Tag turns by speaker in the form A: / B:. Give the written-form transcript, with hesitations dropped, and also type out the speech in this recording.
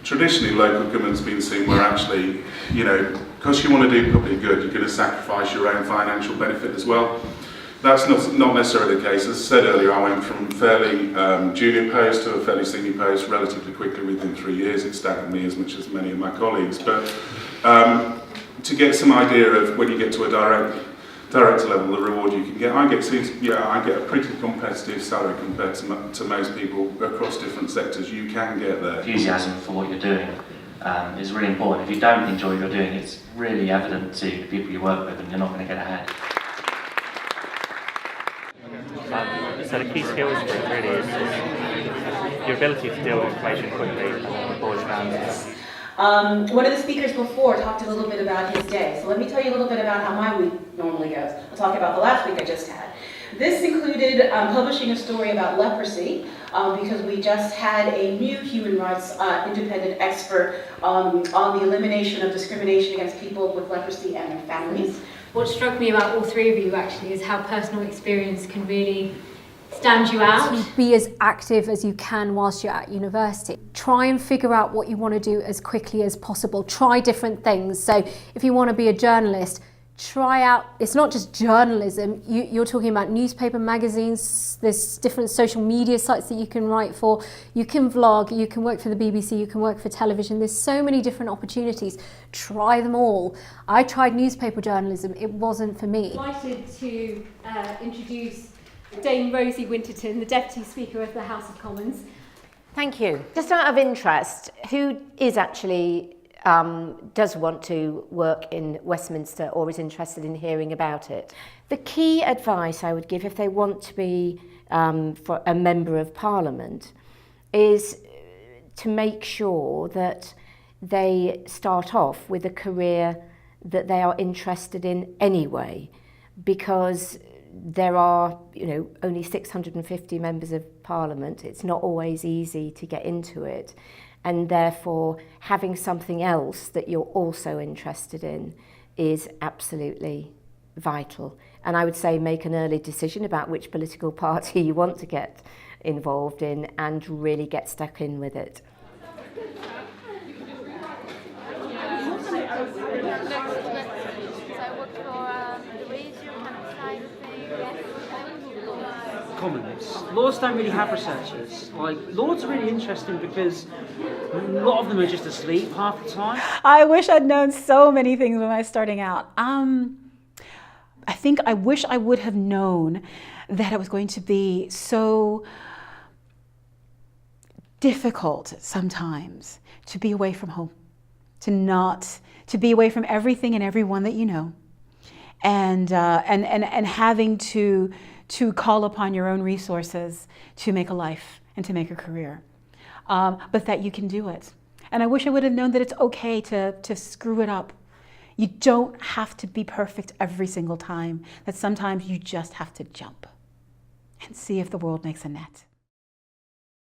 A: traditionally local government's been seen where actually, you know, because you want to do public good, you're going to sacrifice your own financial benefit as well. That's not necessarily the case. As I said earlier, I went from fairly junior post to a fairly senior post relatively quickly within 3 years. It staggered me as much as many of my colleagues. But to get some idea of when you get to a director level, the reward you can get, I get a pretty competitive salary compared to most people across different sectors. You can get there.
B: Enthusiasm for what you're doing is really important. If you don't enjoy what you're doing, it's really evident to the people you work with, and you're not going to get ahead.
C: So the key skills for it really is your ability to deal with information quickly and boil it down.
D: One of the speakers before talked a little bit about his day, so let me tell you a little bit about how my week normally goes. I'll talk about the last week I just had. This included publishing a story about leprosy, because we just had a new human rights independent expert on the elimination of discrimination against people with leprosy and their families.
E: What struck me about all three of you actually is how personal experience can really stand you out.
F: Be as active as you can whilst you're at university. Try and figure out what you want to do as quickly as possible. Try different things. So if you want to be a journalist, try out, it's not just journalism, you're talking about newspaper, magazines, there's different social media sites that you can write for, you can vlog, you can work for the BBC, you can work for television, there's so many different opportunities. Try them all. I tried newspaper journalism, it wasn't for me.
E: I'm delighted to introduce Dame Rosie Winterton, the Deputy Speaker of the House of Commons.
G: Thank you. Just out of interest, who is actually does want to work in Westminster or is interested in hearing about it? The key advice I would give if they want to be for a Member of Parliament is to make sure that they start off with a career that they are interested in anyway, because there are, only 650 members of Parliament. It's not always easy to get into it. And therefore, having something else that you're also interested in is absolutely vital. And I would say make an early decision about which political party you want to get involved in and really get stuck in with it.
H: Commons. Laws don't really have researchers. Laws are really interesting because a lot of them are just asleep half the time.
I: I wish I'd known so many things when I was starting out. I wish I would have known that it was going to be so difficult sometimes to be away from home, to be away from everything and everyone that you know, and having to call upon your own resources to make a life and to make a career, but that you can do it. And I wish I would have known that it's okay to screw it up. You don't have to be perfect every single time, that sometimes you just have to jump and see if the world makes a net.